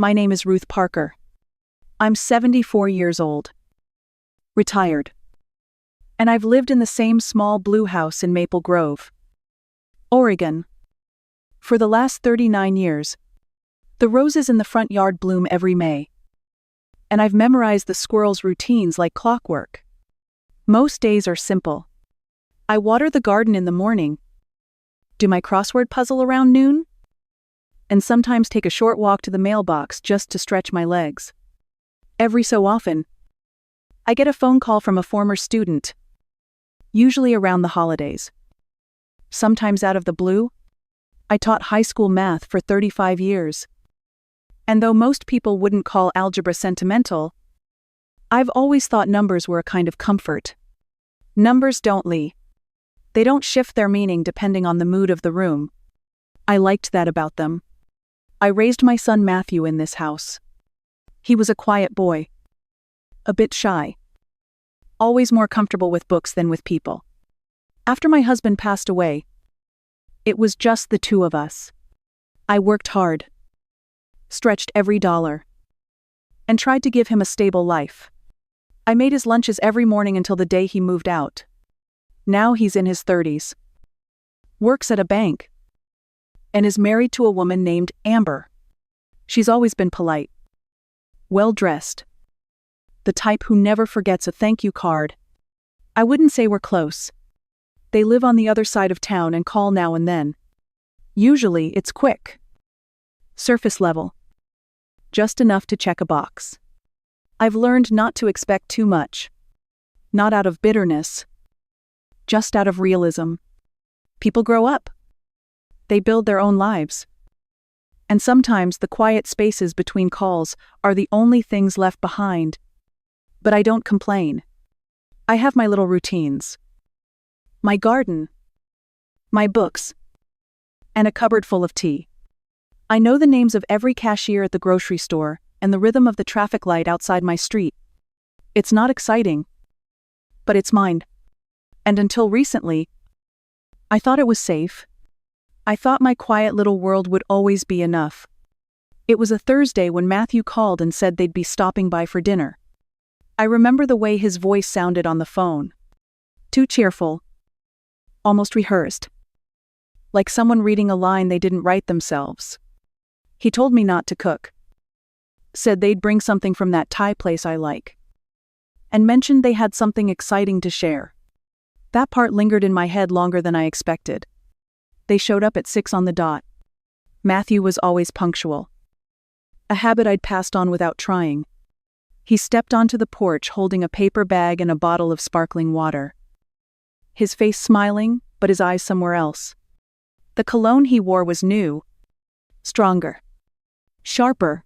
My name is Ruth Parker. I'm 74 years old. Retired. And I've lived in the same small blue house in Maple Grove, Oregon, for the last 39 years. The roses in the front yard bloom every May. And I've memorized the squirrels' routines like clockwork. Most days are simple. I water the garden in the morning, do my crossword puzzle around noon, and sometimes take a short walk to the mailbox just to stretch my legs. Every so often, I get a phone call from a former student, usually around the holidays. Sometimes out of the blue. I taught high school math for 35 years. And though most people wouldn't call algebra sentimental, I've always thought numbers were a kind of comfort. Numbers don't lie. They don't shift their meaning depending on the mood of the room. I liked that about them. I raised my son Matthew in this house. He was a quiet boy. A bit shy. Always more comfortable with books than with people. After my husband passed away, it was just the two of us. I worked hard, stretched every dollar, and tried to give him a stable life. I made his lunches every morning until the day he moved out. Now he's in his 30s, works at a bank, and is married to a woman named Amber. She's always been polite, well-dressed, the type who never forgets a thank you card. I wouldn't say we're close. They live on the other side of town and call now and then. Usually it's quick, surface level, just enough to check a box. I've learned not to expect too much. Not out of bitterness, just out of realism. People grow up. They build their own lives. And sometimes the quiet spaces between calls are the only things left behind. But I don't complain. I have my little routines. My garden. My books. And a cupboard full of tea. I know the names of every cashier at the grocery store and the rhythm of the traffic light outside my street. It's not exciting, but it's mine. And until recently, I thought it was safe. I thought my quiet little world would always be enough. It was a Thursday when Matthew called and said they'd be stopping by for dinner. I remember the way his voice sounded on the phone. Too cheerful. Almost rehearsed. Like someone reading a line they didn't write themselves. He told me not to cook. Said they'd bring something from that Thai place I like. And mentioned they had something exciting to share. That part lingered in my head longer than I expected. They showed up at 6 on the dot. Matthew was always punctual. A habit I'd passed on without trying. He stepped onto the porch holding a paper bag and a bottle of sparkling water. His face smiling, but his eyes somewhere else. The cologne he wore was new. Stronger. Sharper.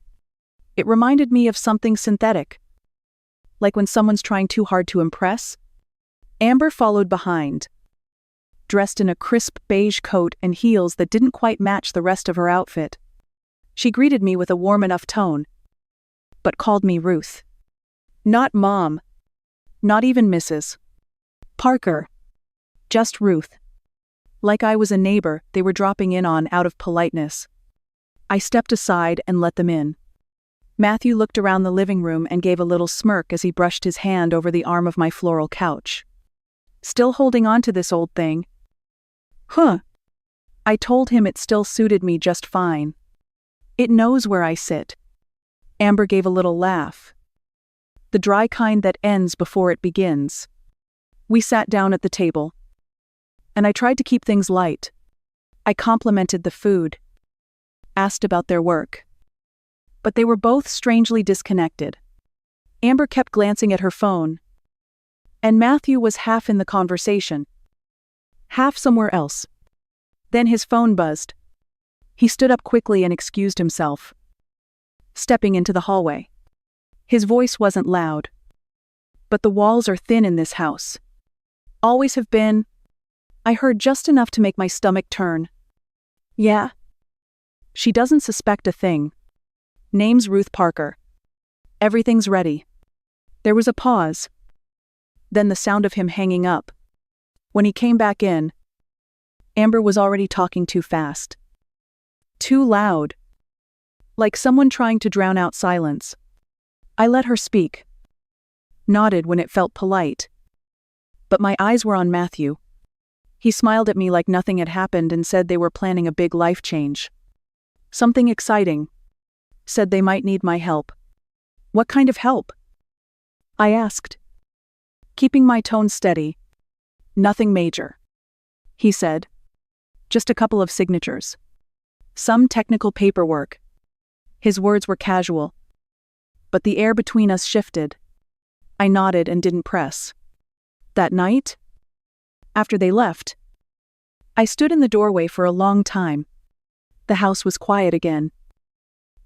It reminded me of something synthetic. Like when someone's trying too hard to impress. Amber followed behind, dressed in a crisp beige coat and heels that didn't quite match the rest of her outfit. She greeted me with a warm enough tone, but called me Ruth. Not Mom. Not even Mrs. Parker. Just Ruth. Like I was a neighbor they were dropping in on out of politeness. I stepped aside and let them in. Matthew looked around the living room and gave a little smirk as he brushed his hand over the arm of my floral couch. Still holding on to this old thing? Huh. I told him it still suited me just fine. It knows where I sit. Amber gave a little laugh. The dry kind that ends before it begins. We sat down at the table. And I tried to keep things light. I complimented the food. Asked about their work. But they were both strangely disconnected. Amber kept glancing at her phone. And Matthew was half in the conversation. Half somewhere else. Then his phone buzzed. He stood up quickly and excused himself. Stepping into the hallway. His voice wasn't loud. But the walls are thin in this house. Always have been. I heard just enough to make my stomach turn. Yeah. She doesn't suspect a thing. Name's Ruth Parker. Everything's ready. There was a pause. Then the sound of him hanging up. When he came back in, Amber was already talking too fast. Too loud. like someone trying to drown out silence. I let her speak, nodded when it felt polite. But my eyes were on Matthew. He smiled at me like nothing had happened and said they were planning a big life change. Something exciting. Said they might need my help. What kind of help? I asked, keeping my tone steady. Nothing major, he said. Just a couple of signatures. Some technical paperwork. His words were casual. But the air between us shifted. I nodded and didn't press. That night, after they left, I stood in the doorway for a long time. The house was quiet again.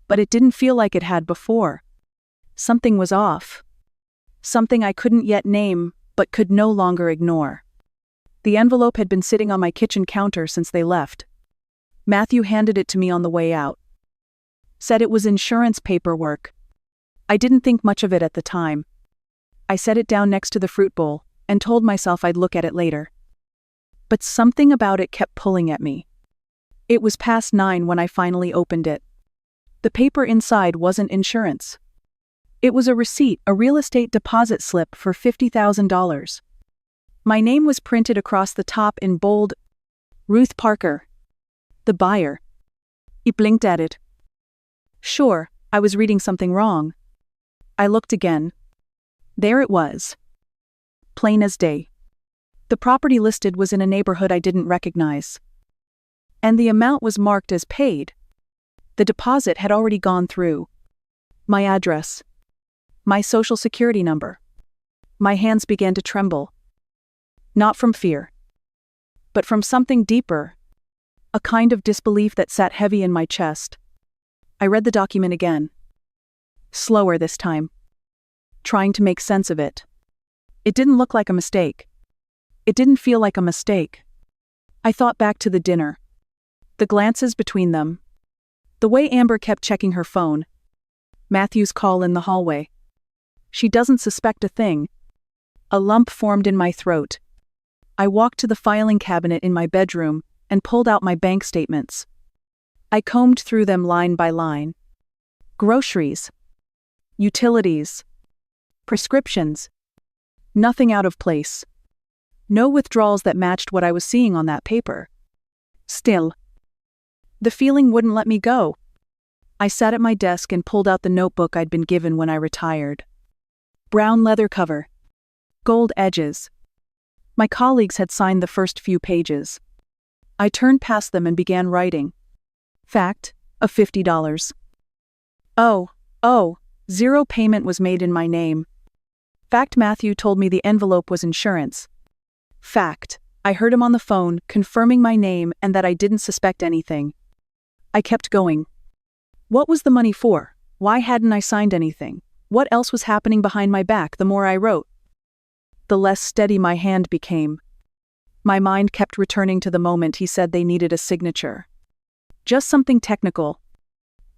But it didn't feel like it had before. Something was off. Something I couldn't yet name, but could no longer ignore. The envelope had been sitting on my kitchen counter since they left. Matthew handed it to me on the way out. Said it was insurance paperwork. I didn't think much of it at the time. I set it down next to the fruit bowl and told myself I'd look at it later. But something about it kept pulling at me. It was past 9 when I finally opened it. The paper inside wasn't insurance. It was a receipt, a real estate deposit slip for $50,000. My name was printed across the top in bold, Ruth Parker, the buyer. He blinked at it. Sure, I was reading something wrong. I looked again. There it was. Plain as day. The property listed was in a neighborhood I didn't recognize. And the amount was marked as paid. The deposit had already gone through. My address. My social security number. My hands began to tremble. Not from fear, but from something deeper. A kind of disbelief that sat heavy in my chest. I read the document again. Slower this time. Trying to make sense of it. It didn't look like a mistake. It didn't feel like a mistake. I thought back to the dinner. The glances between them. The way Amber kept checking her phone. Matthew's call in the hallway. She doesn't suspect a thing. A lump formed in my throat. I walked to the filing cabinet in my bedroom and pulled out my bank statements. I combed through them line by line. Groceries. Utilities. Prescriptions. Nothing out of place. No withdrawals that matched what I was seeing on that paper. Still, the feeling wouldn't let me go. I sat at my desk and pulled out the notebook I'd been given when I retired. Brown leather cover. Gold edges. My colleagues had signed the first few pages. I turned past them and began writing. Fact, of $50. Zero payment was made in my name. Fact, Matthew told me the envelope was insurance. Fact, I heard him on the phone, confirming my name and that I didn't suspect anything. I kept going. What was the money for? Why hadn't I signed anything? What else was happening behind my back the more I wrote? The less steady my hand became. My mind kept returning to the moment he said they needed a signature. Just something technical.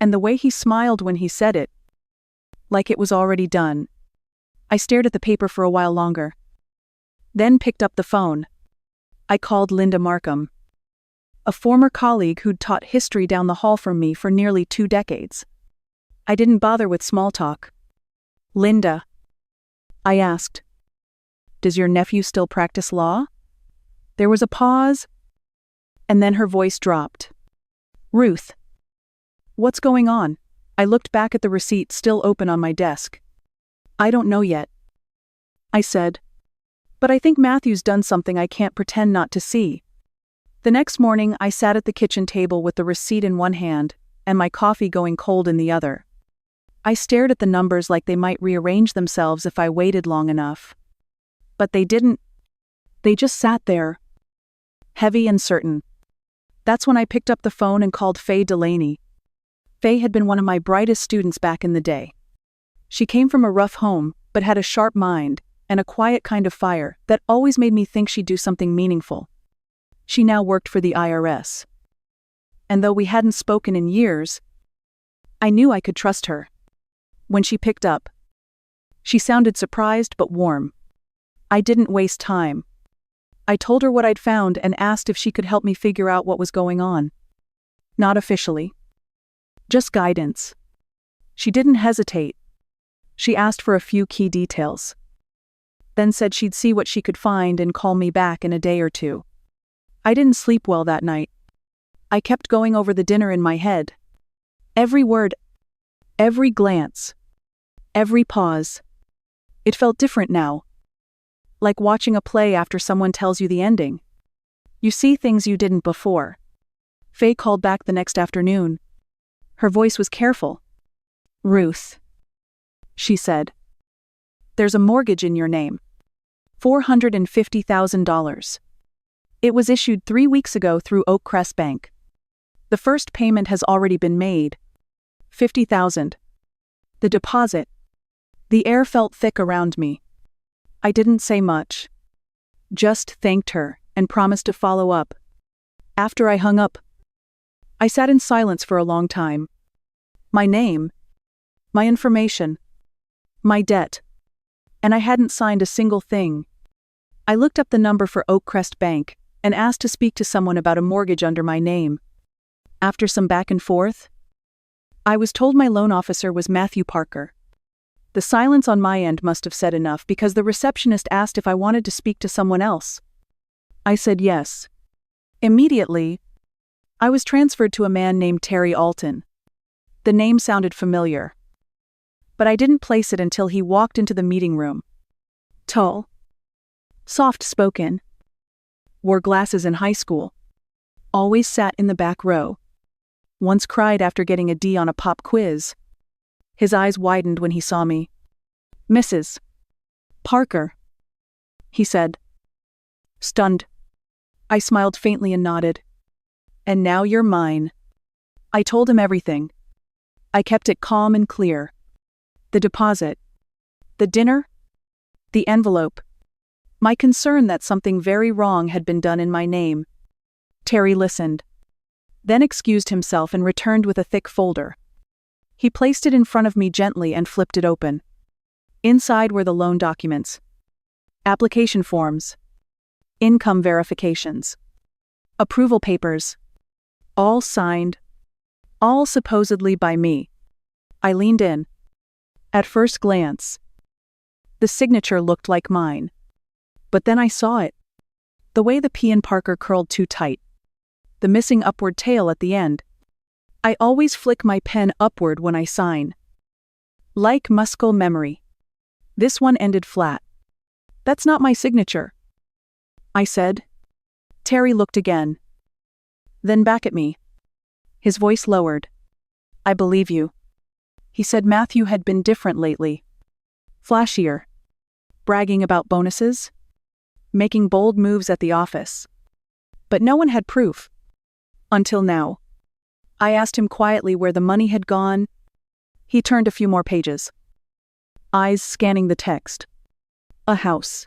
And the way he smiled when he said it. Like it was already done. I stared at the paper for a while longer. Then picked up the phone. I called Linda Markham, a former colleague who'd taught history down the hall from me for nearly 2 decades. I didn't bother with small talk. Linda, I asked, does your nephew still practice law? There was a pause, and then her voice dropped. Ruth, what's going on? I looked back at the receipt still open on my desk. I don't know yet, I said. But I think Matthew's done something I can't pretend not to see. The next morning, I sat at the kitchen table with the receipt in one hand and my coffee going cold in the other. I stared at the numbers like they might rearrange themselves if I waited long enough. But they didn't. They just sat there, heavy and certain. That's when I picked up the phone and called Faye Delaney. Faye had been one of my brightest students back in the day. She came from a rough home, but had a sharp mind and a quiet kind of fire that always made me think she'd do something meaningful. She now worked for the IRS. And though we hadn't spoken in years, I knew I could trust her. When she picked up, she sounded surprised but warm. I didn't waste time. I told her what I'd found and asked if she could help me figure out what was going on. Not officially. Just guidance. She didn't hesitate. She asked for a few key details. Then said she'd see what she could find and call me back in a day or two. I didn't sleep well that night. I kept going over the dinner in my head. Every word, every glance, every pause. It felt different now. Like watching a play after someone tells you the ending. You see things you didn't before. Faye called back the next afternoon. Her voice was careful. "Ruth," she said. "There's a mortgage in your name. $450,000. It was issued 3 weeks ago through Oakcrest Bank. The first payment has already been made. $50,000. The deposit." The air felt thick around me. I didn't say much. Just thanked her and promised to follow up. After I hung up, I sat in silence for a long time. My name, my information, my debt. And I hadn't signed a single thing. I looked up the number for Oakcrest Bank and asked to speak to someone about a mortgage under my name. After some back and forth, I was told my loan officer was Matthew Parker. The silence on my end must have said enough because the receptionist asked if I wanted to speak to someone else. I said yes. Immediately, I was transferred to a man named Terry Alton. The name sounded familiar. But I didn't place it until he walked into the meeting room. Tall, soft-spoken, wore glasses in high school, always sat in the back row, once cried after getting a D on a pop quiz. His eyes widened when he saw me. "Mrs. Parker," he said. Stunned, I smiled faintly and nodded. "And now you're mine." I told him everything. I kept it calm and clear. The deposit, the dinner, the envelope, my concern that something very wrong had been done in my name. Terry listened, then excused himself and returned with a thick folder. He placed it in front of me gently and flipped it open. Inside were the loan documents, application forms, income verifications, approval papers, all signed, all supposedly by me. I leaned in. At first glance, the signature looked like mine. But then I saw it. The way the P in Parker curled too tight. The missing upward tail at the end. I always flick my pen upward when I sign. Like muscle memory. This one ended flat. "That's not my signature," I said. Terry looked again. Then back at me. His voice lowered. "I believe you." He said Matthew had been different lately. Flashier. Bragging about bonuses. Making bold moves at the office. But no one had proof. Until now. I asked him quietly where the money had gone. He turned a few more pages. Eyes scanning the text. "A house,"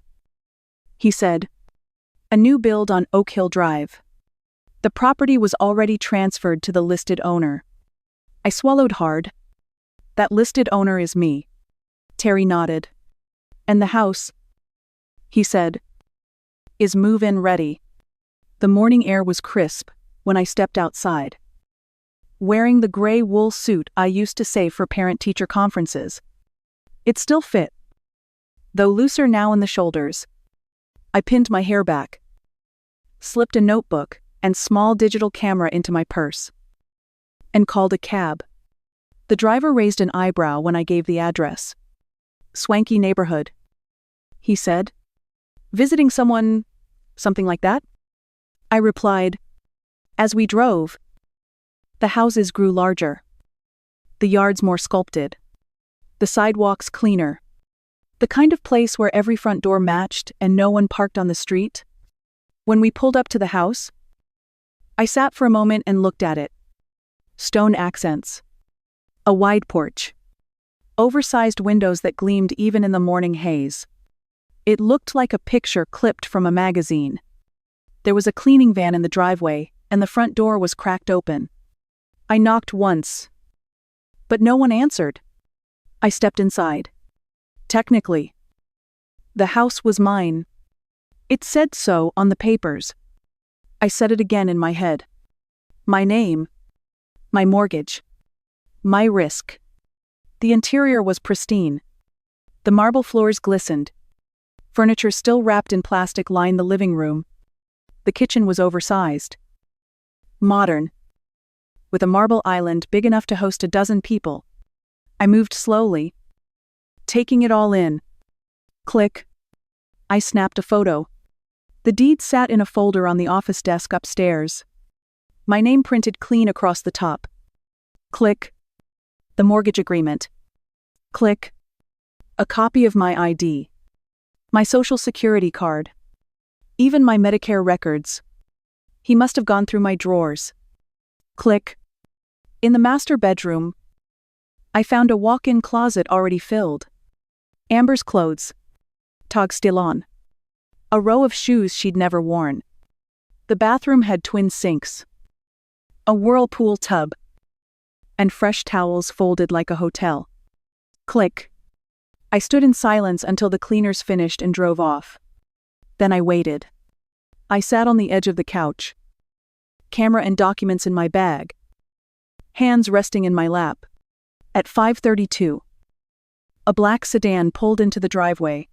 he said. "A new build on Oak Hill Drive. The property was already transferred to the listed owner." I swallowed hard. "That listed owner is me." Terry nodded. "And the house," he said, "is move-in ready." The morning air was crisp when I stepped outside. Wearing the gray wool suit I used to save for parent-teacher conferences. It still fit, though looser now in the shoulders. I pinned my hair back, slipped a notebook and small digital camera into my purse, and called a cab. The driver raised an eyebrow when I gave the address. "Swanky neighborhood," he said. "Visiting someone, something like that?" I replied. As we drove, the houses grew larger, the yards more sculpted, the sidewalks cleaner, the kind of place where every front door matched and no one parked on the street. When we pulled up to the house, I sat for a moment and looked at it. Stone accents. A wide porch. Oversized windows that gleamed even in the morning haze. It looked like a picture clipped from a magazine. There was a cleaning van in the driveway, and the front door was cracked open. I knocked once, but no one answered. I stepped inside. Technically, the house was mine. It said so on the papers. I said it again in my head. My name. My mortgage. My risk. The interior was pristine. The marble floors glistened. Furniture still wrapped in plastic lined the living room. The kitchen was oversized. Modern. With a marble island big enough to host a dozen people. I moved slowly, taking it all in. Click. I snapped a photo. The deed sat in a folder on the office desk upstairs. My name printed clean across the top. Click. The mortgage agreement. Click. A copy of my ID. My social security card. Even my Medicare records. He must have gone through my drawers. Click. In the master bedroom, I found a walk-in closet already filled. Amber's clothes. Tag still on. A row of shoes she'd never worn. The bathroom had twin sinks. A whirlpool tub. And fresh towels folded like a hotel. Click. I stood in silence until the cleaners finished and drove off. Then I waited. I sat on the edge of the couch. Camera and documents in my bag. Hands resting in my lap. At 5:32. A black sedan pulled into the driveway.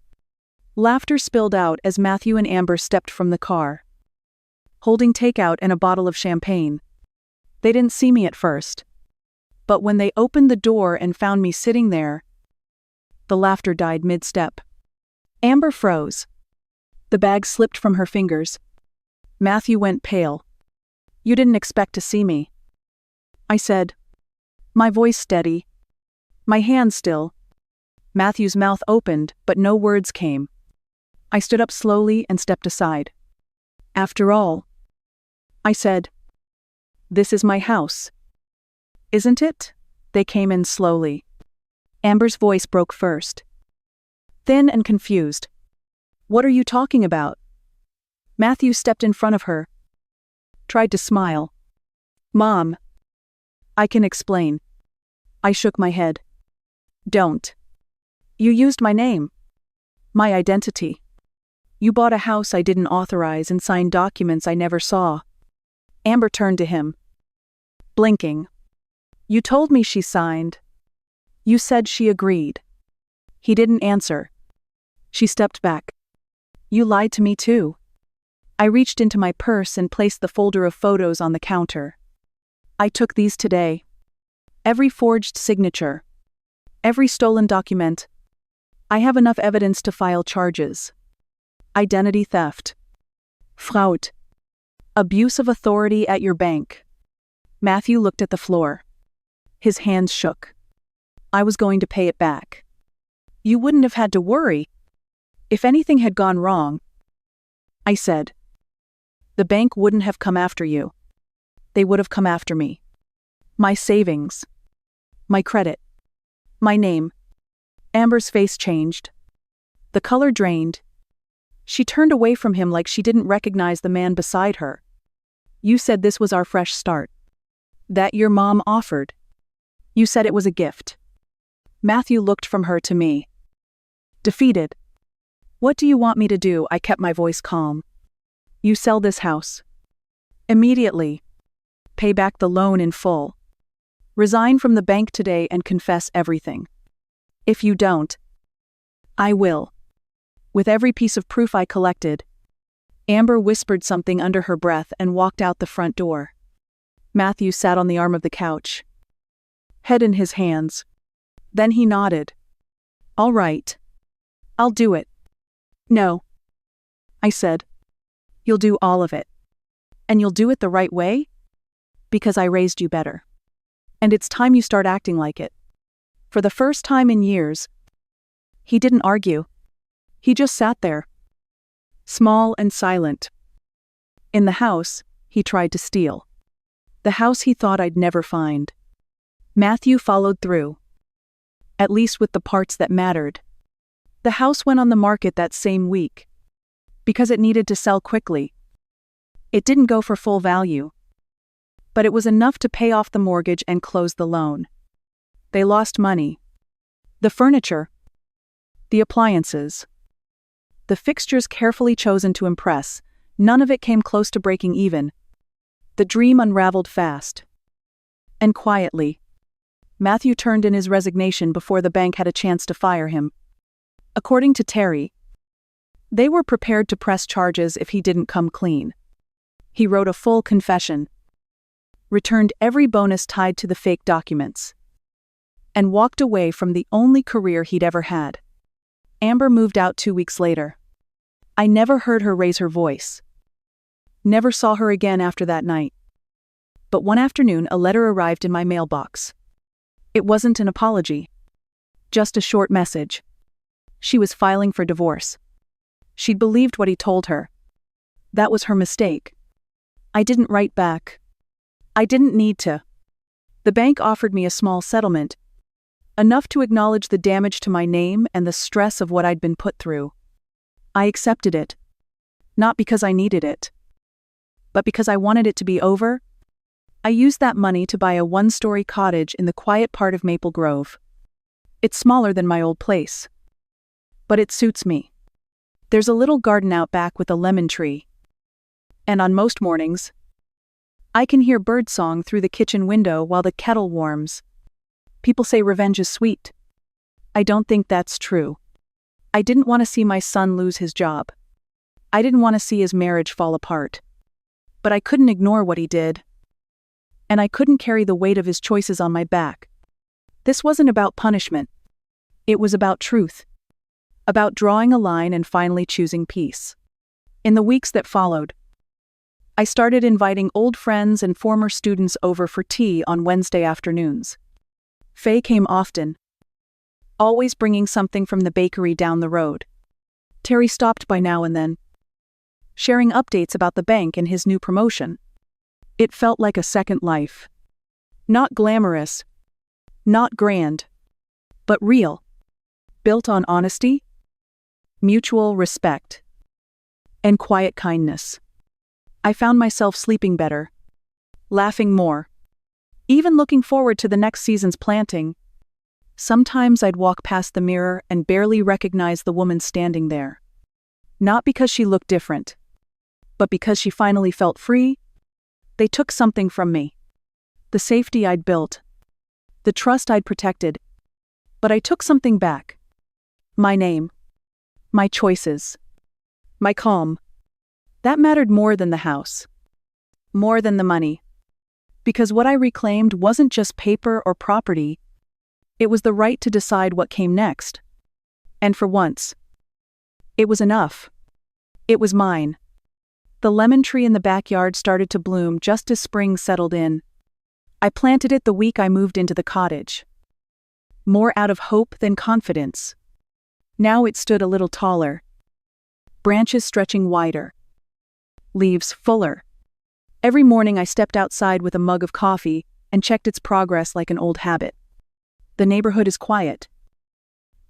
Laughter spilled out as Matthew and Amber stepped from the car, holding takeout and a bottle of champagne. They didn't see me at first. But when they opened the door and found me sitting there, the laughter died mid-step. Amber froze. The bag slipped from her fingers. Matthew went pale. "You didn't expect to see me," I said, my voice steady, my hands still. Matthew's mouth opened, but no words came. I stood up slowly and stepped aside. "After all," I said, "this is my house. Isn't it?" They came in slowly. Amber's voice broke first. Thin and confused. "What are you talking about?" Matthew stepped in front of her. Tried to smile. "Mom. I can explain." I shook my head. "Don't. You used my name. My identity. You bought a house I didn't authorize and signed documents I never saw." Amber turned to him, blinking. "You told me she signed. You said she agreed." He didn't answer. She stepped back. "You lied to me too." I reached into my purse and placed the folder of photos on the counter. "I took these today. Every forged signature. Every stolen document. I have enough evidence to file charges. Identity theft. Fraud. Abuse of authority at your bank." Matthew looked at the floor. His hands shook. "I was going to pay it back. You wouldn't have had to worry if anything had gone wrong," I said. "The bank wouldn't have come after you. They would have come after me. My savings. My credit. My name." Amber's face changed. The color drained. She turned away from him like she didn't recognize the man beside her. "You said this was our fresh start. That your mom offered. You said it was a gift." Matthew looked from her to me. Defeated. "What do you want me to do?" I kept my voice calm. "You sell this house. Immediately. Pay back the loan in full. Resign from the bank today and confess everything. If you don't, I will." With every piece of proof I collected, Amber whispered something under her breath and walked out the front door. Matthew sat on the arm of the couch, head in his hands. Then he nodded. "All right. I'll do it." "No," I said. "You'll do all of it. And you'll do it the right way? Because I raised you better. And it's time you start acting like it." For the first time in years, he didn't argue. He just sat there, small and silent. In the house he tried to steal. The house he thought I'd never find. Matthew followed through. At least with the parts that mattered. The house went on the market that same week. Because it needed to sell quickly. It didn't go for full value. But it was enough to pay off the mortgage and close the loan. They lost money. The furniture. The appliances. The fixtures carefully chosen to impress, none of it came close to breaking even. The dream unraveled fast. And quietly. Matthew turned in his resignation before the bank had a chance to fire him. According to Terry, they were prepared to press charges if he didn't come clean. He wrote a full confession, returned every bonus tied to the fake documents, and walked away from the only career he'd ever had. Amber moved out 2 weeks later. I never heard her raise her voice. Never saw her again after that night. But one afternoon, a letter arrived in my mailbox. It wasn't an apology, just a short message. She was filing for divorce. She'd believed what he told her. That was her mistake. I didn't write back. I didn't need to. The bank offered me a small settlement, enough to acknowledge the damage to my name and the stress of what I'd been put through. I accepted it, not because I needed it, but because I wanted it to be over. I used that money to buy a 1-story cottage in the quiet part of Maple Grove. It's smaller than my old place, but it suits me. There's a little garden out back with a lemon tree. And on most mornings, I can hear birdsong through the kitchen window while the kettle warms. People say revenge is sweet. I don't think that's true. I didn't want to see my son lose his job. I didn't want to see his marriage fall apart. But I couldn't ignore what he did. And I couldn't carry the weight of his choices on my back. This wasn't about punishment. It was about truth. About drawing a line and finally choosing peace. In the weeks that followed, I started inviting old friends and former students over for tea on Wednesday afternoons. Faye came often, always bringing something from the bakery down the road. Terry stopped by now and then, sharing updates about the bank and his new promotion. It felt like a second life. Not glamorous, not grand, but real. Built on honesty, mutual respect, and quiet kindness. I found myself sleeping better, laughing more, even looking forward to the next season's planting. Sometimes I'd walk past the mirror and barely recognize the woman standing there. Not because she looked different, but because she finally felt free. They took something from me. The safety I'd built, the trust I'd protected, but I took something back. My name. My choices. My calm. That mattered more than the house. More than the money. Because what I reclaimed wasn't just paper or property. It was the right to decide what came next. And for once, it was enough. It was mine. The lemon tree in the backyard started to bloom just as spring settled in. I planted it the week I moved into the cottage. More out of hope than confidence. Now it stood a little taller. Branches stretching wider. Leaves fuller. Every morning I stepped outside with a mug of coffee and checked its progress like an old habit. The neighborhood is quiet.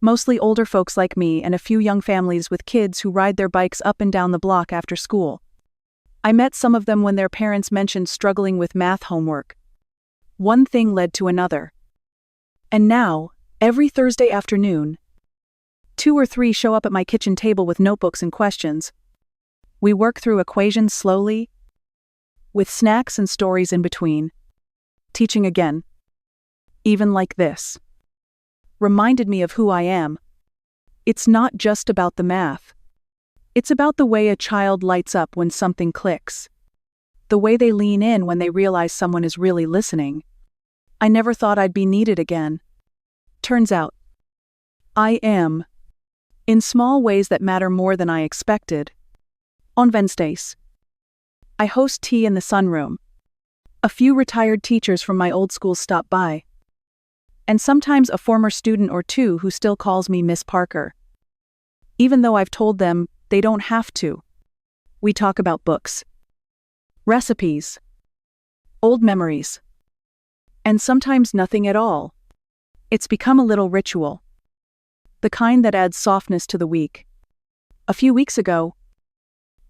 Mostly older folks like me and a few young families with kids who ride their bikes up and down the block after school. I met some of them when their parents mentioned struggling with math homework. One thing led to another. And now, every Thursday afternoon, 2 or 3 show up at my kitchen table with notebooks and questions. We work through equations slowly, with snacks and stories in between. Teaching again, even like this, reminded me of who I am. It's not just about the math. It's about the way a child lights up when something clicks. The way they lean in when they realize someone is really listening. I never thought I'd be needed again. Turns out, I am. In small ways that matter more than I expected. On Wednesdays, I host tea in the sunroom. A few retired teachers from my old school stop by. And sometimes a former student or two who still calls me Miss Parker. Even though I've told them they don't have to. We talk about books, recipes, old memories, and sometimes nothing at all. It's become a little ritual. The kind that adds softness to the week. A few weeks ago,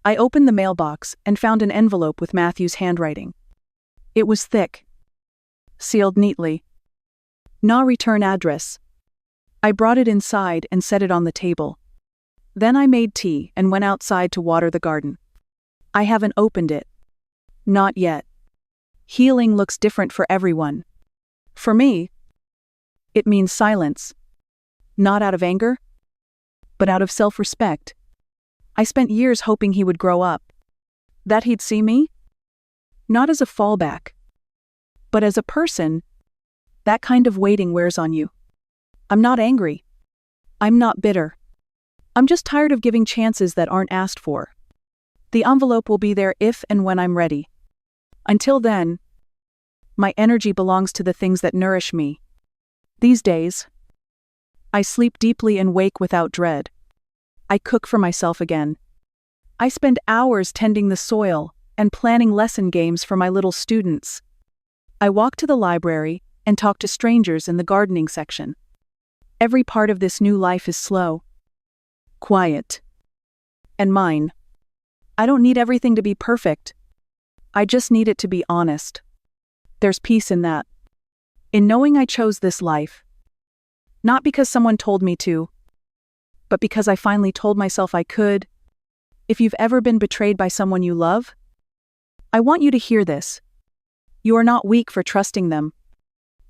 I opened the mailbox and found an envelope with Matthew's handwriting. It was thick, sealed neatly. No return address. I brought it inside and set it on the table. Then I made tea and went outside to water the garden. I haven't opened it. Not yet. Healing looks different for everyone. For me, It means silence. Not out of anger, but out of self-respect. I spent years hoping he would grow up. That he'd see me? Not as a fallback, but as a person. That kind of waiting wears on you. I'm not angry. I'm not bitter. I'm just tired of giving chances that aren't asked for. The envelope will be there if and when I'm ready. Until then, my energy belongs to the things that nourish me. These days, I sleep deeply and wake without dread. I cook for myself again. I spend hours tending the soil and planning lesson games for my little students. I walk to the library and talk to strangers in the gardening section. Every part of this new life is slow, quiet, and mine. I don't need everything to be perfect. I just need it to be honest. There's peace in that. In knowing I chose this life. Not because someone told me to, but because I finally told myself I could. If you've ever been betrayed by someone you love, I want you to hear this. You are not weak for trusting them.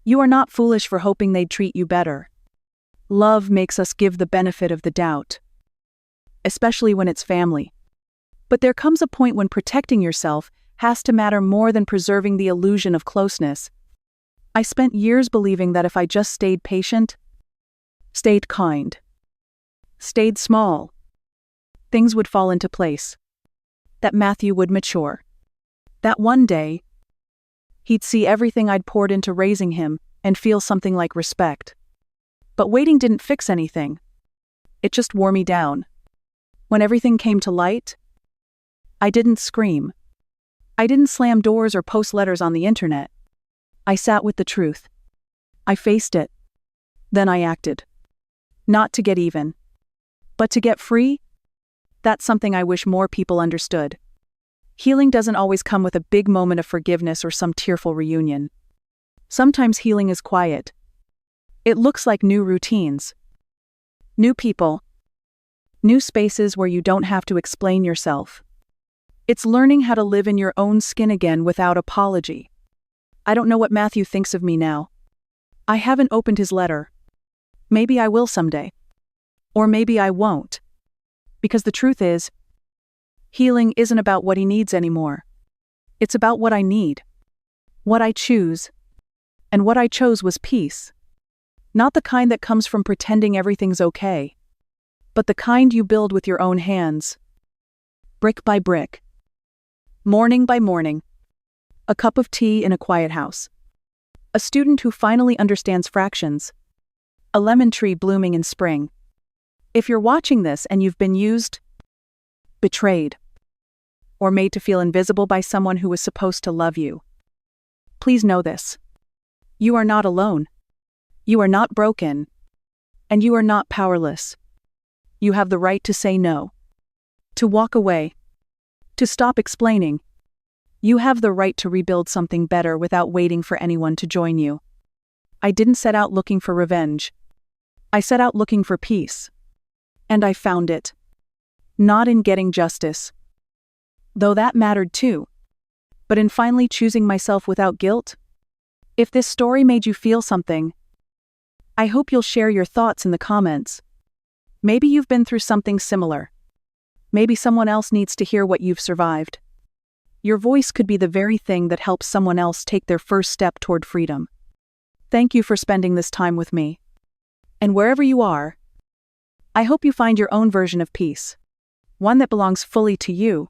You are not foolish for hoping they'd treat you better. Love makes us give the benefit of the doubt, especially when it's family. But there comes a point when protecting yourself has to matter more than preserving the illusion of closeness. I spent years believing that if I just stayed patient, stayed kind, stayed small, things would fall into place. That Matthew would mature. That one day, he'd see everything I'd poured into raising him and feel something like respect. But waiting didn't fix anything. It just wore me down. When everything came to light, I didn't scream. I didn't slam doors or post letters on the internet. I sat with the truth. I faced it. Then I acted. Not to get even, but to get free. That's something I wish more people understood. Healing doesn't always come with a big moment of forgiveness or some tearful reunion. Sometimes healing is quiet. It looks like new routines, new people, new spaces where you don't have to explain yourself. It's learning how to live in your own skin again without apology. I don't know what Matthew thinks of me now. I haven't opened his letter. Maybe I will someday. Or maybe I won't. Because the truth is, healing isn't about what he needs anymore. It's about what I need. What I choose. And what I chose was peace. Not the kind that comes from pretending everything's okay, but the kind you build with your own hands. Brick by brick. Morning by morning. A cup of tea in a quiet house. A student who finally understands fractions. A lemon tree blooming in spring. If you're watching this and you've been used, betrayed, or made to feel invisible by someone who was supposed to love you, please know this. You are not alone. You are not broken. And you are not powerless. You have the right to say no. To walk away. To stop explaining. You have the right to rebuild something better without waiting for anyone to join you. I didn't set out looking for revenge. I set out looking for peace. And I found it. Not in getting justice, though that mattered too, but in finally choosing myself without guilt. If this story made you feel something, I hope you'll share your thoughts in the comments. Maybe you've been through something similar. Maybe someone else needs to hear what you've survived. Your voice could be the very thing that helps someone else take their first step toward freedom. Thank you for spending this time with me. And wherever you are, I hope you find your own version of peace, one that belongs fully to you.